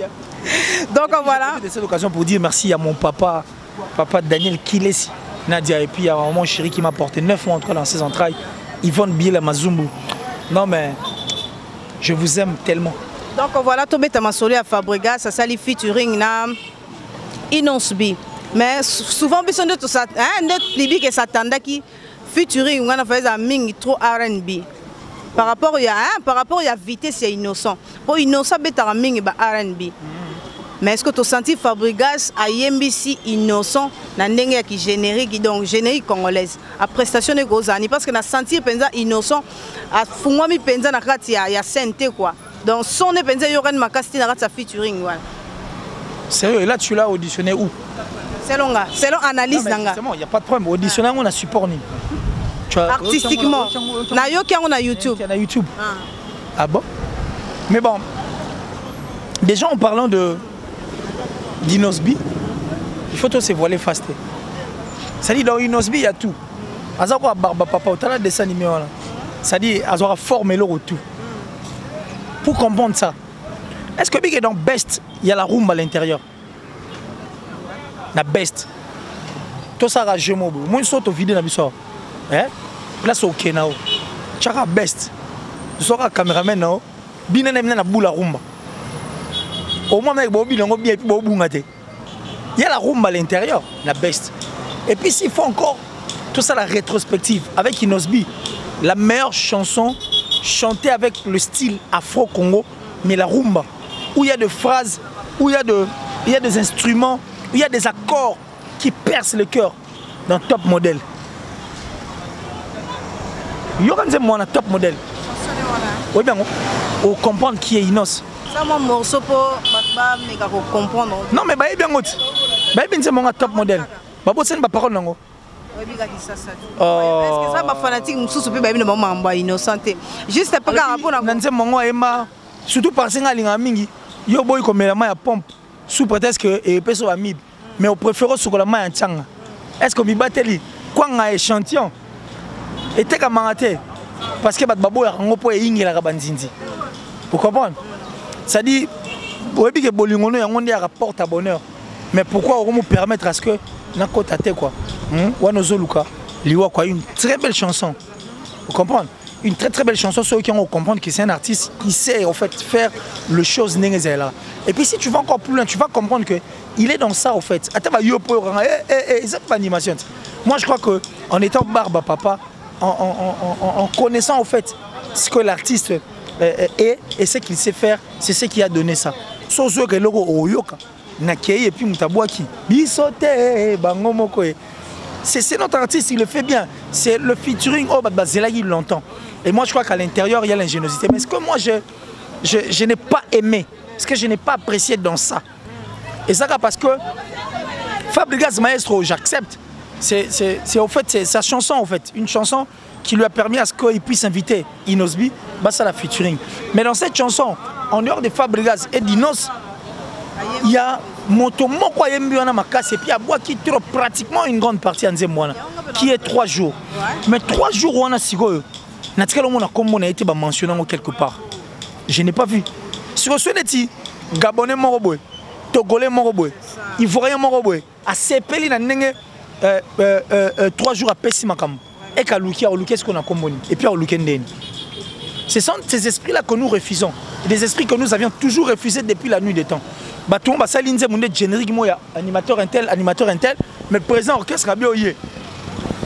Donc voilà. C'est cette occasion pour dire merci à mon papa, papa Daniel Kilesi, Nadia, et puis à mon chéri qui m'a porté 9 mois entre dans ses entrailles, Yvonne Biela Mazumbu. Non mais, je vous aime tellement. Donc voilà, Tobé Tamasoli à Fabrega, ça sali featuring na Inosbi. Mais souvent, on a tout ça, notre Libye qui s'attendait qui featuring, on a fait un ming trop R&B. Par rapport à vitesse, c'est innocent. Pour innocent, c'est un ming R&B. Mais est-ce que tu as senti Fabregas à IMBC innocent dans le qui générique, donc générique congolaise, à prestation de Gozani? Parce que tu as senti innocent, à Fumwami Penza, il y a santé quoi. Donc, son est Penza, il y aura une macastine à featuring. Sérieux, et là tu l'as auditionné où? Selon analyse. Il n'y a pas de problème. Auditionné, on a support. Artistiquement. On a YouTube. On a YouTube. Ah bon? Mais bon, déjà en parlant d'Inosbi, il faut se voiler fast. Ça dit dans Inosbi, il y a tout. Azakwa Barba Papa, au talent dessin animé. Ça dit, Azakwa former le tout. Pour comprendre ça, est-ce que dans Best, il y a la rumba à l'intérieur? La Best. Tout ça, je m'en vais. Moi, je saute au vidéo dans l'histoire. Là, c'est ok. Tu as Best. Tu seras caméraman. Tu as la boule à rumba. Au moins, il y a la rumba à l'intérieur, la Best. Et puis, s'il faut encore tout ça, la rétrospective avec Inosbi, la meilleure chanson chantée avec le style afro-congo, mais la rumba, où il y a des phrases, où il y a des instruments, où il y a des accords qui percent le cœur dans Top Model. Il y a un Top Model. Oui, bien, on comprend qui est Inos. Ça, mon morceau pour comprendre. Non, mais bien, c'est mon Top Model. C'est une parole. Est-ce que ça va fanatique innocent? Juste pour surtout parce que il y a une pompe sous prétexte que les amib. Mais on préfère sur la main en tchanga. Est-ce que vous battez quoi un échantillon? Et t'es comme parce que babo a un peu ingé la rabanzinzi. Vous comprenez? Ça dit, vous voyez que bolingono y a un rapport à bonheur. Mais pourquoi on nous permettre à ce que n'a côté quoi? Wanozoluka, liwa quoi, une très belle chanson. Vous comprenez? Une très belle chanson. Ceux qui vont comprendre que c'est un artiste qui sait en fait faire les choses là. Et puis si tu vas encore plus loin, tu vas comprendre que il est dans ça en fait. C'est pas animation. Moi je crois que en étant Barba Papa, en connaissant en fait ce que l'artiste est et ce qu'il sait faire, c'est ce qui a donné ça. Sauf que le logo oyoka, nakei et puis mutabwaki, bisote bangomoko. C'est notre artiste, il le fait bien. C'est le featuring, il l'entend. Et moi je crois qu'à l'intérieur il y a l'ingéniosité. Mais ce que moi je n'ai pas aimé, ce que je n'ai pas apprécié dans ça, et ça parce que Fabregas Maestro, j'accepte, c'est en fait c'est sa chanson en fait, une chanson qui lui a permis à ce qu'il puisse inviter Inosbi, ça la featuring. Mais dans cette chanson, en dehors de Fabregas et d'Inos, il y a Moto Moko Yembiwana Makas et puis il y a Bois qui trouve pratiquement une grande partie en Zemwana, qui est 3 jours. Mais 3 jours on a Sigo, naturellement on a comme on a été mentionné quelque part. Je n'ai pas vu. Sur ce net, Gabonais Moroboy, Togolais Moroboy, Ivoirien Moroboy, à Sepeli na nenge 3 jours à Pessimakam. Et qu'à Lukia, ce qu'on a comboni. Et puis à Lukenden. Ce sont ces esprits-là que nous refusons. Des esprits que nous avions toujours refusés depuis la nuit des temps. Baton, Salinze, mon générique, animateur un tel, mais présent orchestre,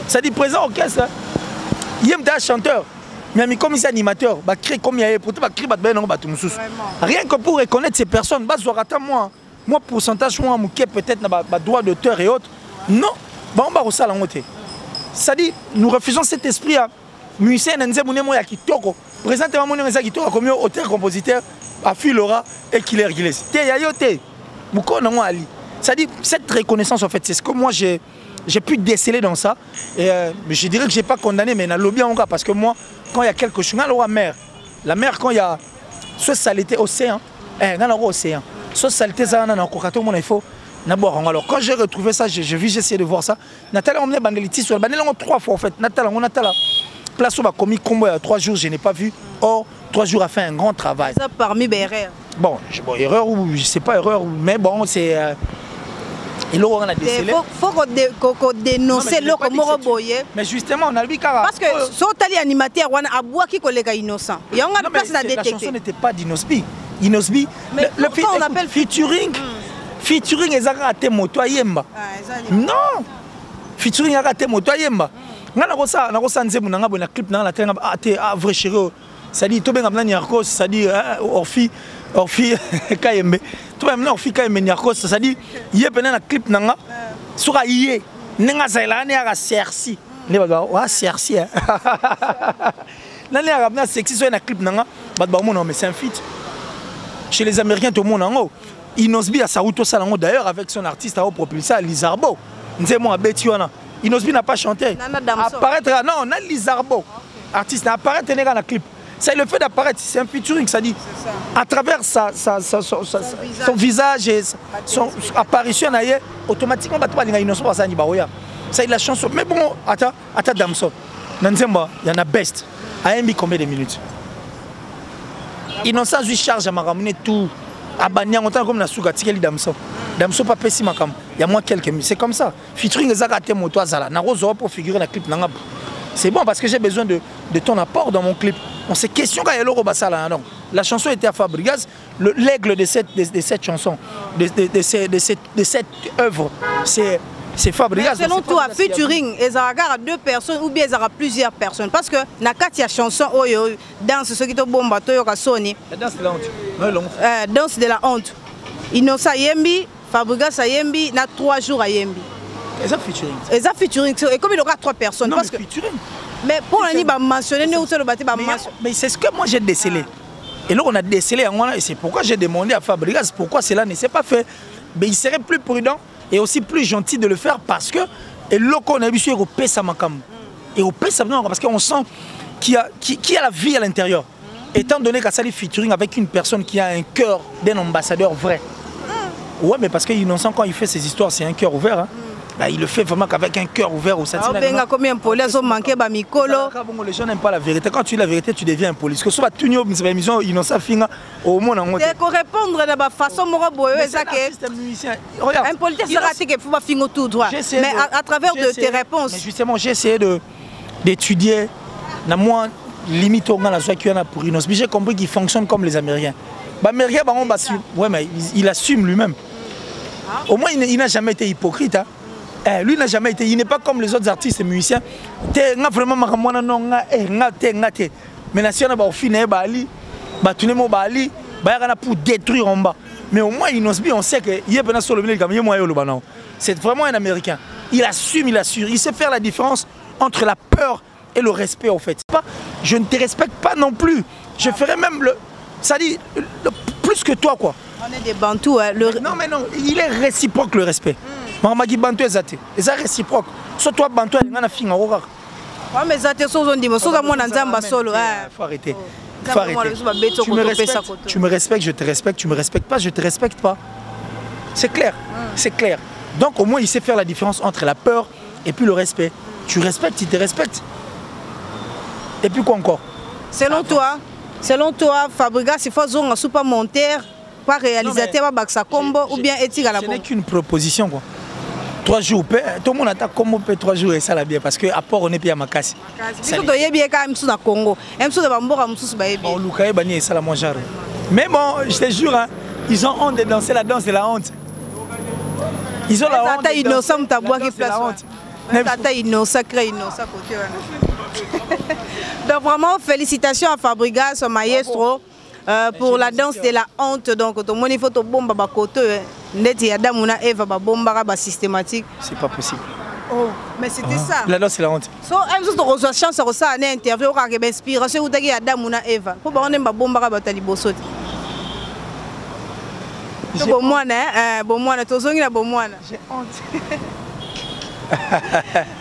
ça dit présent orchestre, il y a un chanteur, mais comme il est animateur, comme il y a rien que pour reconnaître ces personnes, moi pourcentage, peut-être droit d'auteur et autres, non, on va ça ça dit, nous refusons cet esprit à musicien, présentement, mon comme auteur-compositeur, à Philora et Killer Gilles. Ça dit, cette reconnaissance, en fait, c'est ce que moi j'ai pu déceler dans ça. Et je dirais que je n'ai pas condamné, mais dans lobby encore, parce que moi, quand il y a quelque chose, la mer, quand il y a soit saleté océan, océan, soit saleté, il faut Alors quand j'ai retrouvé ça, j'ai essayé de voir ça. Nathalie on a bandé sur le 3 fois en fait. Nathalie on a place où va commis combo il y a 3 jours, je n'ai pas vu. Or 3 jours a fait un grand travail. Ça parmi les erreurs. Bon, erreur ou je sais pas erreur, mais bon c'est et là on a décelé. Faut qu'on dénonce le comme boyer. Mais justement on a vu car parce que son tali animateur on a bois qui collègue innocent. Il y a une place à détecter. La chanson n'était pas d'Inosbi. Inosbi le on appelle featuring. Featuring ezaka te moto ayemba. Non. Featuring ezaka te moto ayemba. Nga na kosa nzembo na nga bona clip na la tenga vrai chéri. Ça dit to benga mna Nyarkos, ça dit Orfi Kayembe. To benga Orfi Kayembe Nyarkos, ça dit yé pena na clip na nga suka yé nenga zaila ne aga sersi. Ne ba wa sersi. Na ne aga na sexy so na clip na nga ba ba mon mais c'est un feat. Chez les Américains tout le monde en haut. Inosbi a Saouto Salango d'ailleurs avec son artiste à propulsé à Lizarbo. Nzemo a Betiwana. Inosbi n'a pas chanté. Apparaître non, on a Lizarbo. Artiste n'a apparaître dans la clip. C'est le fait d'apparaître, c'est un featuring, ça dit. À travers son visage et son apparition ailleurs, automatiquement on va pas Inosbi ça ni baoya. C'est la chanson. Mais bon, attends Damso. Nzemba, il y en a best. A mis combien de minutes? Innocent lui charge à m'a ramené tout. Abanya on comme na suka tikeli Damso. Damso pas pessi makam. Il y a moins quelques minutes. C'est comme ça. Featuring ezaka te moto azala. Na rozo pour figurer la clip nanga. C'est bon parce que j'ai besoin de ton apport dans mon clip. On s'est question quand Yelo Robasala non. La chanson était à Fabregas, l'aigle de cette chanson, de cette œuvre, c'est Fabregas. Selon toi, featuring, il y a 2 personnes ou bien il y a plusieurs personnes. Parce que dans la chanson, danse ce qui est bon, la danse de la honte. Danse de la honte. Innocent Yembi, Fabregas Yembi, il y a 3 jours à Yembi. Et ça featuring. Et ça featuring. Et comme il y aura 3 personnes. Non, parce mais que featuring. Mais pour l'année, mentionner, mais c'est ce que moi j'ai décelé. Et là on a décelé, et c'est pourquoi j'ai demandé à Fabregas pourquoi cela ne s'est pas fait. Mais il serait plus prudent et aussi plus gentil de le faire parce que et là qu'on a vu sur Europé ça makam. Et Europé ça parce qu'on sent qu'il y a la vie à l'intérieur. Étant donné qu'à ça les featuring avec une personne qui a un cœur d'un ambassadeur vrai. Ouais mais parce que Innocent quand il fait ses histoires c'est un cœur ouvert hein. Bah, il le fait vraiment qu'avec un cœur ouvert au sentiment. Les gens n'aiment pas la vérité. Quand tu dis la vérité, tu deviens impoli. Parce que soit tu n'as pas émission, ils n'ont pas fini au monde. Il faut répondre de la façon un politique sera qu'il faut pas finir tout droit. Mais à travers de tes réponses. Mais justement, j'ai essayé d'étudier. Moi, limite au pour Inosbi, j'ai compris qu'il fonctionne comme les Américains. Les Américains, ouais, mais il assume lui-même. Au moins, il n'a jamais été hypocrite. Hein. Lui n'a jamais été, il n'est pas comme les autres artistes et musiciens. Vraiment, mais si on a fini, pour détruire en bas. Mais au moins, Inosbi, on sait que c'est vraiment un Américain. Il assume, il assure. Il sait faire la différence entre la peur et le respect, en fait. Je ne te respecte pas non plus. Je ferai même le. Ça dit, plus que toi, quoi. On est des Bantous. Hein, non, mais non, il est réciproque le respect. Mamaki Bantou est réciproque. Soit toi Bantou, il y a un film. Oui, mais ça te sauve, on dit, sauve moi dans un solo. Faut arrêter. Faut arrêter. Tu me respectes, je te respecte. Tu me respectes pas, je te respecte pas. C'est clair, c'est clair. Donc au moins il sait faire la différence entre la peur et puis le respect. Tu respectes, il te respecte. Et puis quoi encore? Selon toi, Fabregas, il faut zonger super monteur, pas réalisateur, pas ça combo ou bien éthique à la bombe. Ce n'est qu'une proposition quoi. 3 jours, tout le monde attend comme 3 jours et ça la bien parce que à port on est bien à ma casse. C'est tout est bien quand même sous le Congo. Même sous le bambou comme sous le Bon, Lukaï Bani ça la moins genre. Mais bon, je te jure, hein, ils ont honte de danser la danse de la honte. Ils ont la honte. Tata innocent ta bois qui place. Tata innocent crée innocent côté. Donc vraiment félicitations à Fabregas, au maestro. Pour la danse de la honte, donc tout le monde il faut bomba bakoto neti ya damuna Eva ba bomba ba systématique. C'est pas possible. Oh, mais c'était ça. La danse c'est la honte. So même si tu reçois chance à ça en interview ka ke inspiration ou tagi ya damuna Eva. Pour ba on ba bomba ba tali bosoti. Bon moi to zongi na bon moi. J'ai honte.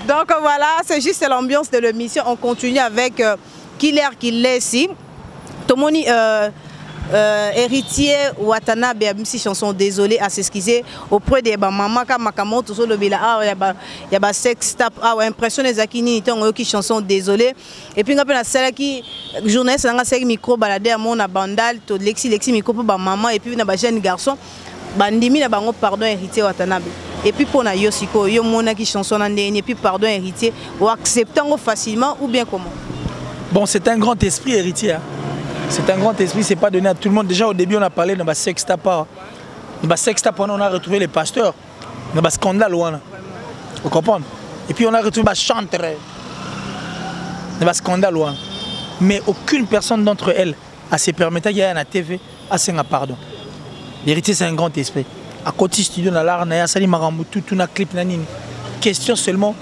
Donc voilà, c'est juste l'ambiance de l'émission. On continue avec Killer qui laisse ici. Tomoni héritier Watanabe a mis chanson désolé à s'excuser auprès des mamans comme Makamoto sur le villa ah il y a sex tap ah impression les akini ton qui chanson désolé et puis après la celle qui journaliste nga c'est micro balader à mon bandal to lexi micro pour ba maman et puis na ba jeune garçon bandimi na bango pardon héritier Watanabe et puis pour na yosiko yo mona qui chanson na et puis pardon héritier ou acceptant facilement ou bien comment. Bon, c'est un grand esprit héritier. Hein. C'est un grand esprit, c'est pas donné à tout le monde. Déjà au début, on a parlé de ma sextapa. Dans sextapa, on a retrouvé les pasteurs. Dans le scandale, vous comprenez? Et puis on a retrouvé les chantres. Dans le scandale, mais aucune personne d'entre elles a se permis de à la TV à se pardon. L'héritier, c'est un grand esprit. À côté studio, dans l'art, il y a tout un clip. Question seulement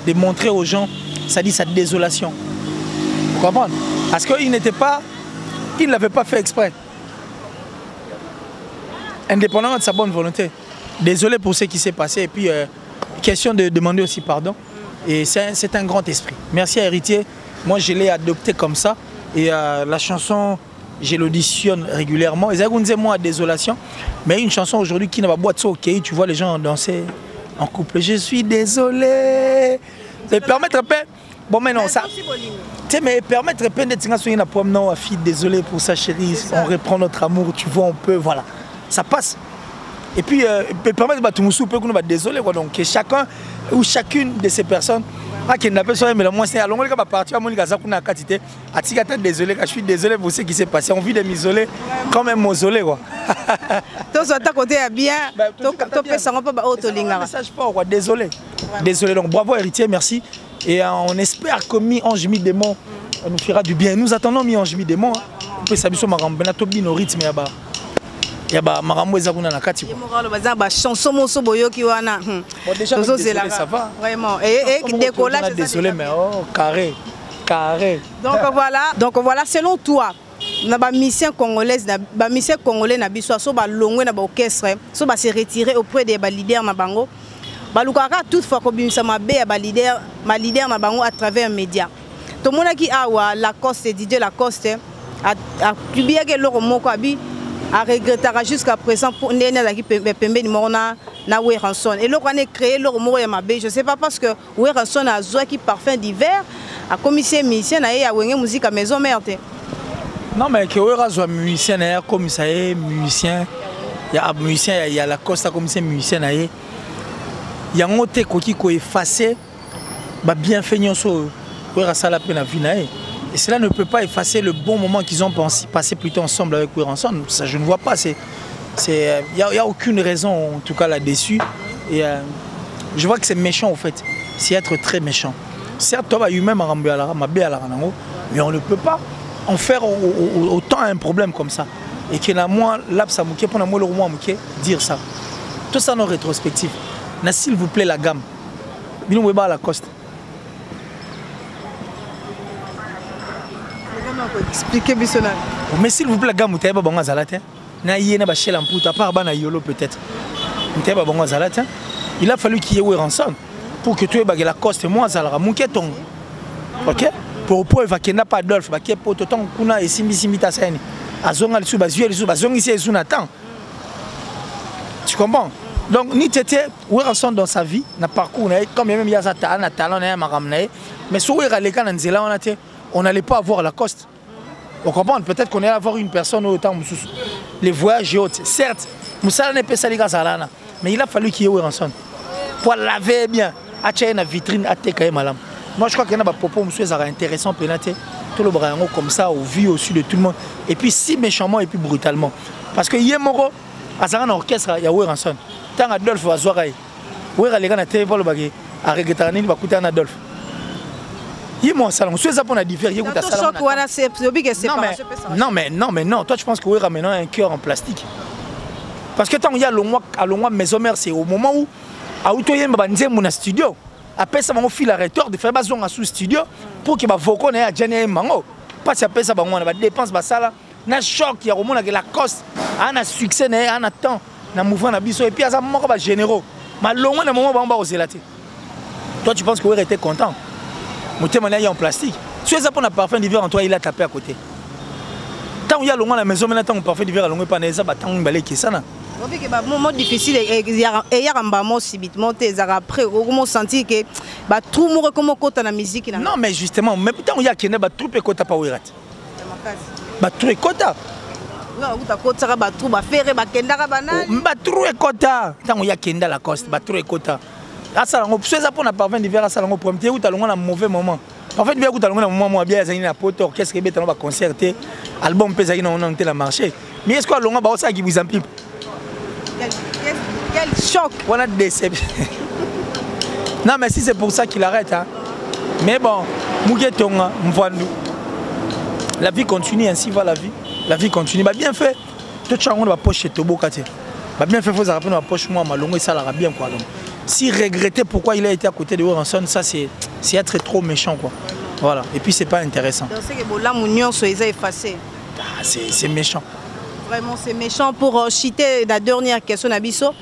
de montrer aux gens, ça dit sa désolation. Vous comprenez? Parce qu'il n'était pas, il ne l'avait pas fait exprès. Indépendamment de sa bonne volonté. Désolé pour ce qui s'est passé. Et puis, question de demander aussi pardon. Et c'est un grand esprit. Merci à Héritier. Moi, je l'ai adopté comme ça. Et la chanson, je l'auditionne régulièrement. Et ça, moi, désolation. Mais une chanson aujourd'hui qui n'a pas boîte ok. Tu vois les gens danser en couple. Je suis désolé. Ça permettre un peu. Bon, mais non, ça. Tu sais, mais permettre d'être une pomme, non, fille, désolé pour ça, chérie. On reprend notre amour, tu vois, on peut, voilà. Ça passe. Et puis, permettre de tout le monde, désolé, quoi. Donc, chacun ou chacune de ces personnes, qui n'a pas mais le moins, c'est à l'onglet qui va partir, à mon gars, qu'on a quantité. Désolé, je suis désolé pour ce qui s'est passé. On vit de m'isoler comme un mausolée, quoi. Toi, à ta côté, bien. Tu peux s'en pas autolinga. Message pas, quoi. Désolé. Désolé. Donc, bravo, héritier, merci. Et on espère que Mi-Ange Mi-Démon nous fera du bien. Nous attendons Mi-Ange Mi-Démon. On peut s'habiller sur Marambo. On a tout bien au rythme. Il y a Marambo et Zagouna na Kati. Chanson Mosso Boyoki wana. Déjà, désolé, ça va. Vraiment. Et décollage. Désolé, mais oh, carré. Carré. Donc voilà, selon toi, na ba mission congolaise ba mission congolais na biso so ba longwe na ba orchestre so ba se retirer auprès des leaders na bango. Balukaka toutefois kobimisa mabe ya ma leader na bango à travers un média. To mona ki awa Lacoste DJ Lacoste a publié que loro moko abi a regrettera jusqu'à présent pour nena la ki pembe ni mona na Weranson et loko a créé loro moko ya mabe. Je sais pas parce que Weranson a zoa ki parfum d'hiver a commissaire musicien na ya wenge musique à maison mère. Non mais que Weranson musicien na commissaire musicien il y a Lacoste commissaire musicien na il y a un autre qui est effacé, bien fait et cela ne peut pas effacer le bon moment qu'ils ont passé plutôt ensemble avec Weranson. Ça, je ne vois pas. Il n'y a aucune raison en tout cas là-dessus. Et je vois que c'est méchant en fait. C'est être très méchant. Certes, toi, humain, mais on ne peut pas en faire autant un problème comme ça. Et qu'il y a moins l'absamouké pour dire ça. Tout ça en rétrospective. S'il vous plaît la gamme. Bino à la Coste. Expliquez Bissonal. Mais s'il vous plaît la gamme, vous avez bon azalate. Na yena ba shela mputa par bana yolo peut-être. Vous avez bon azalate. Il a fallu qu'il y ait Weranson pour que tu aies la Coste et moi azalara munketon. OK? Pour évacuer n'a pas Adolphe, ba ke pototon kuna et simita seni. Azonga le sou bazuel sou bazongi ici sou Nathan. Tu comprends? Donc, ni tete, Weranson dans sa vie, na parcours, comme même il y a un talent, mais si on n'allait pas avoir Lacoste. On comprend, peut-être qu'on allait avoir une personne autant, les voyages et autres. Certes, mais il a fallu qu'il y ait Weranson pour laver bien, acheter une vitrine, acheter malam. Moi, je crois qu'il y a des propos intéressants, tout le bras comme ça, au vu au-dessus de tout le monde. Et puis, si méchamment et puis brutalement. Parce que Yemoro, à un orchestre, il y a Weranson. Tant Adolphe va zoaï. Où est les gars na télé pour le bagage à regretter ni va coûter un Adolphe. Il moi salon. Soit ça pour la différer. Non. Toi tu penses que Wera maintenant un cœur en plastique. Parce que tant il y a l'ongwa maison mère c'est au moment où à utoye mbanze mon studio. Après ça mon fil arrêteur de faire bazon à sous studio pour que ba voko na ya jane mango. Pas ça après ça ba on va dépense ba ça là. Na choc il y a au monde la Lacoste. Un succès na un temps. Na mouvement na biso et puis ça moko ba généraux malongo na moment ba on ozelaté. Toi tu penses que Wera était content? Mon témoignage en plastique. Si ça pour la parfum d'hiver en toi il a tapé à côté. Tant il y a longuement la maison, maintenant on parfait d'hiver à longueur pas ça, tant on balai qui ça na. On dit que bah moment difficile et il y a un moment subitement t'es après comment sentir que bah tout mourre comme côté la musique. Non mais justement, même tant il y a qui ne bah tout peut côté pas ouirat. Bah tout est côté. Non, vous t'as côté ça bah tout bah faire bah kenda bah banane. Bah tout est côté. Tant il y a kenda la coste, bah tout est côté. Ah ça on peut ça pour na parfait d'hiver à ça on premier ou t'as longuement un mauvais moment. En fait, bien que un moment bien zani na poto orchestre que beto na ba concerter album pe zani na on la marché. Mais est-ce que longa ba ça qui vous empile? Quel choc! On a déception. Non mais si c'est pour ça qu'il arrête hein. Mais bon, Mougetonga, Mvandu. La vie continue ainsi va la vie. La vie continue. Bah bien fait. Tout ça on va poche Tobo Kate. Bah bien fait faut rappeler ma poche moi malongo et ça la bien quoi donc. Si regretter pourquoi il a été à côté de Oranson, ça c'est être trop méchant quoi. Voilà. Et puis c'est pas intéressant. Donc c'est que là mon union soit effacé. Ah, c'est méchant. Vraiment c'est méchant pour citer la dernière question Nabiso.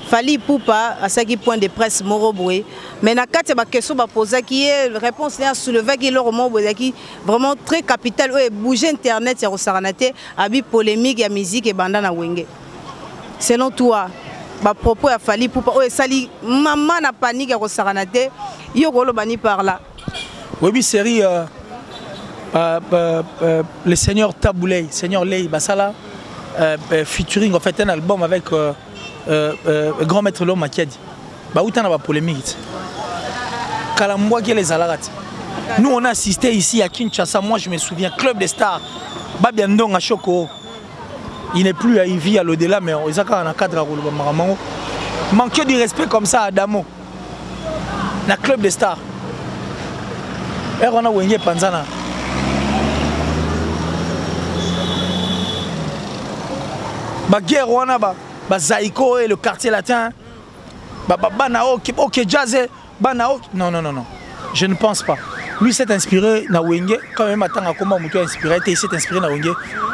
Fali Poupa à ce qui point de presse Moroboué. Mais na kati ba question ba poser qui est réponse là soulever qui leur mot qui vraiment très capital et bouger internet ya Saranate abi polémique ya musique et banda na wenge. Selon toi ba propos ya Fali Poupa o sali maman na panique ya Saranate yo golo bani par là. Oui série le Seigneur Taboulay, Seigneur Lei Basala featuring en fait un album avec Grand Maître Loma qui a dit bah où t'en as pas polémique Kalamboua qui les alarat nous on a assisté ici à Kinshasa moi je me souviens Club des Stars Babiandong à Choko il n'est plus il vit à l'au-delà mais ils ont un cadre à rouler manque de respect comme ça à Adamo na Club des Stars et on a Wenge Panzana ba guerre wana ba Zaïko et le quartier latin banao OK jazz banao non je ne pense pas lui s'est inspiré na Wenge quand même attend comment muto inspiré il s'est inspiré na Wenge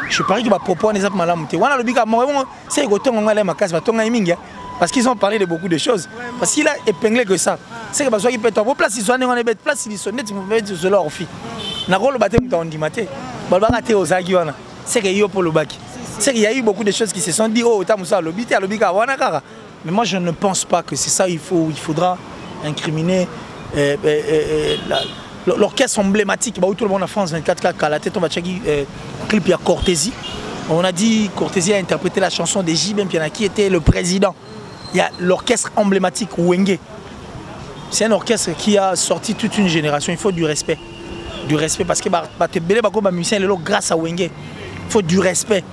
je parie que ba propos les malamu te wana lobika mo c'est goto ngala makasi ba tonga mingi parce qu'ils ont parlé de beaucoup de choses parce qu'il a épinglé que ça c'est que parce qu'il peut être place ils sont on est place ils sont net vous mettre sur leur fille na rolo baté muto ondimate ba te ozagi wana c'est que yo pour le baki. C'est qu'il y a eu beaucoup de choses qui se sont dit oh Tamusa lobita lobika wana kaka mais moi je ne pense pas que c'est ça il faudra incriminer l'orchestre emblématique bah où tout le monde en France 24 à la tête on va checker clip il y a Cortésie on a dit Cortésie a interprété la chanson de J Ben Piana qui était le président il y a l'orchestre emblématique Wenge c'est un orchestre qui a sorti toute une génération il faut du respect parce que te belé bako ba musicien lelo grâce à Wenge il faut du respect.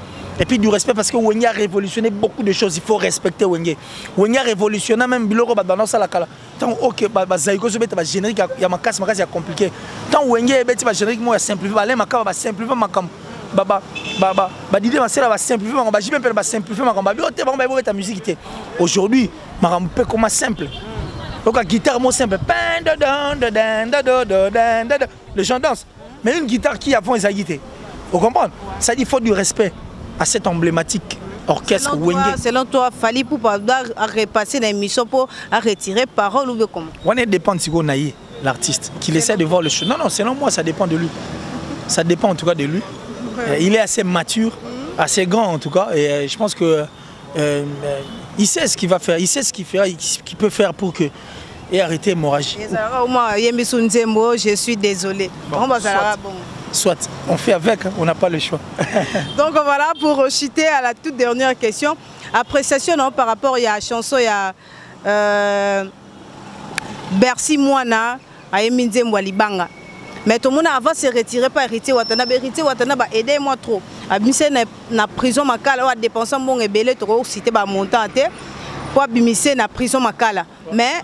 Et puis du respect parce que Wenge a révolutionné beaucoup de choses. Il faut respecter Wenge. Wenge a révolutionné même Biloko dans la kala. Tant OK Zaïko se bête générique ya makas ya compliqué. Tant Wenge bête générique moi simplifier ba makaba simplifier makam. Baba didé ma sera va simplifier makamba j'ai même pas simplifier makamba. Biote ba ta musique. Aujourd'hui makamba peut comme simple. Donc la guitare moi simple. Les gens dansent. Mais une guitare qui a fond les guitare. Vous comprenez? Ça dit il faut du respect à cet emblématique orchestre Wenge. Selon toi, Fali Poupa doit repasser l'émission pour retirer parole ou comment? On dépend de ce qu'on a l'artiste, qu'il essaie de voir le show. Non, selon moi, ça dépend de lui. Ça dépend en tout cas de lui. Il est assez mature, assez grand en tout cas. Et je pense que il sait ce qu'il va faire, il sait ce qu'il peut faire pour que et arrêter l'hémorragie. Je suis désolé. Soit, on fait avec, on n'a pas le choix. Donc voilà, pour chuter à la toute dernière question, appréciation non, par rapport à la chanson, il y a Bercy Moana, à Eminze Mwalibanga. Mais tout le monde avant se retirer pas héritier Watanabe aidez-moi trop. Abimissé na prison makala wa dépenser bon et belé trop cité ba montant pour abimissé na prison makala. Mais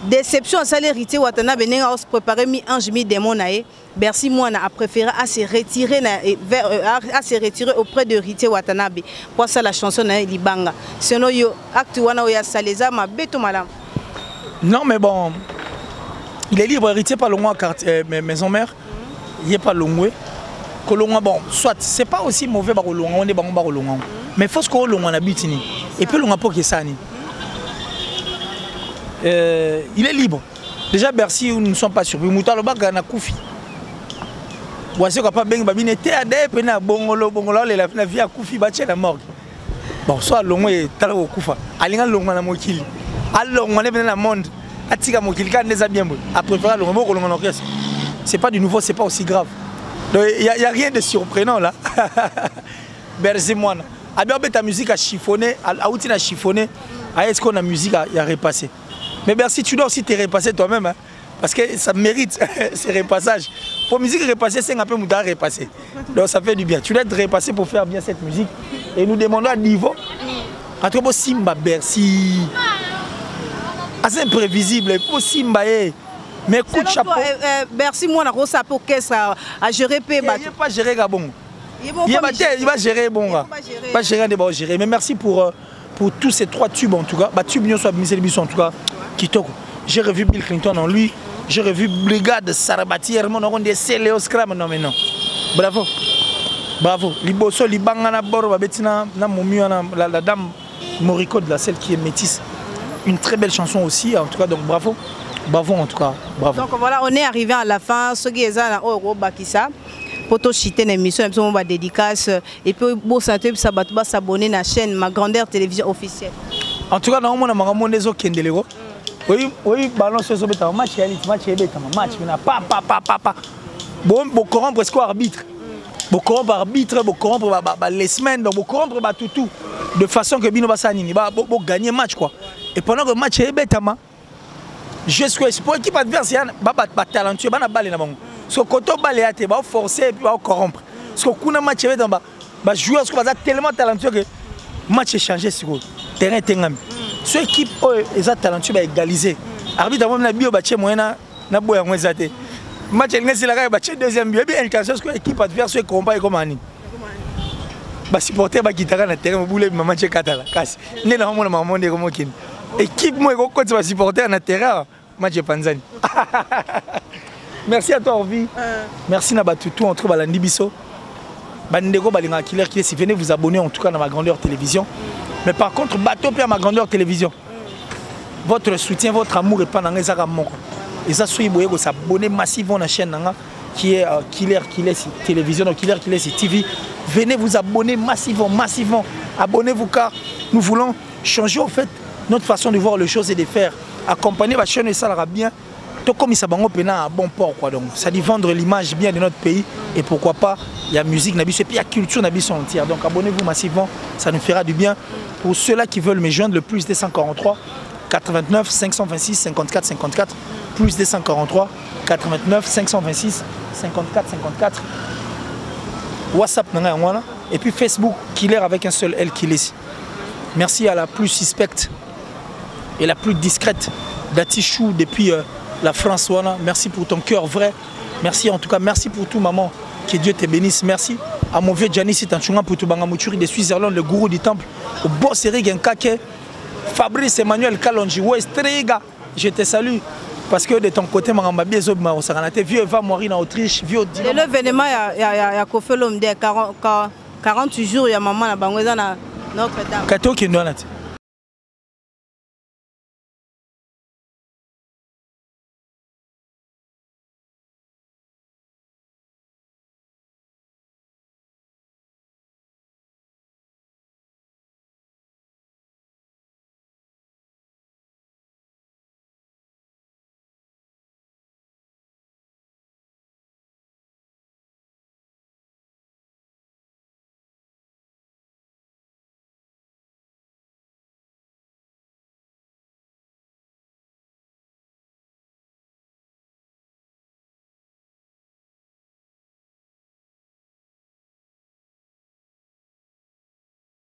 déception ça l'héritier Watanabe n'enga se préparer mi ange mi démon naé. Bercy Moana a préféré à se retirer auprès de Rité Watanabe. Pour ça la chanson na Libanga. Sinon yo acte wana oya saleza ma beto malam. Non mais bon il est libre héritier par loin maison mère. Il est pas loin. Kolonga bon soit c'est pas aussi mauvais ba kolonga on est ba kolonga. Mais faut ce que kolonga na bitini. Et puis longa pour que ça ni. Il est libre. Déjà Bercy nous ne sommes pas surpris. Moutaloba na Koufi. Voici qu'on pas bien babine était à des pena bongolo la vie à Koufi bache la morgue. Bon soit longo et talo Koufa. Alinga longo na mokili. Alors on est venu dans le monde. Atika mokili quand les a bien bon. Après faire longo longo en orchestre. C'est pas du nouveau, c'est pas aussi grave. Il y a rien de surprenant là. Berzi moi. Abia ta musique a chiffonné, a outil a chiffonné. Est-ce qu'on a musique à repasser? Mais merci, tu dois aussi te repasser toi-même. Hein, parce que ça mérite ces repassages. Pour musique repasser, c'est un peu moutarde repasser. Donc ça fait du bien. Tu dois être repassé pour faire bien cette musique. Et nous demandons à niveau. Entre vous, Simba Bercy. C'est imprévisible. Pour Simba, mais écoute, chapeau. Bercy, moi, on a orchestre à gérer. Il n'y a pas géré Gabon. Il va gérer bon. Il va gérer des bons gérer. Mais merci pour tous ces 3 tubes en tout cas. Tubes, nous sommes mis en tout cas. Kitoko. J'ai revu Bill Clinton en lui. J'ai revu Brigade Sarabati. On dit c'est Léo Scram. Non mais non. Bravo. Bravo. Liboso, Libangana Boro, Betina, la dame Moriko de la celle qui est métisse. Une très belle chanson aussi. En tout cas, donc bravo. Bravo en tout cas. Bravo. Donc voilà, on est arrivé à la fin. Ce qui est là, on Bakissa. Pour te chiter une émission, on va dédicace. Et puis, bon, ça va s'abonner à la chaîne Ma Grandeur Télévision officielle. En tout cas, nous avons des autres qui sont oui, balance sur le match, match, pas. Bon, corrompre presque arbitre. Bon, corrompre arbitre, bon, corrompre les semaines, donc bon, corrompre tout. De façon que Bino Bassanini va gagner le match, quoi. Et pendant que le match est bête, jusqu'à ce point, l'équipe adverse, il y a talentueux, il y a balle dans le parce que quand on balle, il va forcer et puis il va corrompre. Parce que quand on a un match, il va jouer tellement talentueux que le match est changé sur le terrain. Ceux qui sont talentueux vont égaliser. L'arbitre a dit que le moyen na boya ngwezate. Match est là, il a deuxième but. Et bien, que l'équipe adverse est combat comme Annie. Les supporters vont quitter le terrain, ils vont match est katala. Ils ne vont pas monter comme Kin. L'équipe, moi, quand tu supporter sur le terrain, match est Panzani. Merci à toi, Orvi. Merci Nabatutu, entre Balandi Bisso. Bandego Balinga Killer qui est venez vous abonner en tout cas dans Ma Grandeur Télévision. Mais par contre, bateau puis à Ma Grandeur Télévision. Votre soutien, votre amour est pas dans les arabes. Et ça, si vous s'abonner massivement à la chaîne qui est Killer Télévision, donc Killer TV. Venez vous abonner massivement. Abonnez-vous car nous voulons changer en fait notre façon de voir les choses et de faire. Accompagner la chaîne et ça ira bien. Comme il s'est un bon port, quoi. Donc, ça dit vendre l'image bien de notre pays. Et pourquoi pas, il y a musique, et puis il y a culture entière. Donc abonnez-vous massivement, ça nous fera du bien. Pour ceux-là qui veulent me joindre, le plus des 143 89 526 54 54. Plus des 143 89 526 54 54. WhatsApp, et puis Facebook, Killer avec un seul L, Killer. Merci à la plus suspecte et la plus discrète d'Atichou depuis la France. Merci pour ton cœur vrai. Merci en tout cas, merci pour tout maman. Que Dieu te bénisse. Merci à mon vieux Gianni Sitanchunga pour tout Bangamouchuri de Suisse-Irlande, le gourou du temple. Au boss Eric Nkake, Fabrice Emmanuel Kalonji, Westriga. Je te salue. Parce que de ton côté, vieux Eva Moirine en Autriche, vieux. Et l'événement, il y a Kofelom de 48 jours, il y a maman à Bangouza Notre-Dame.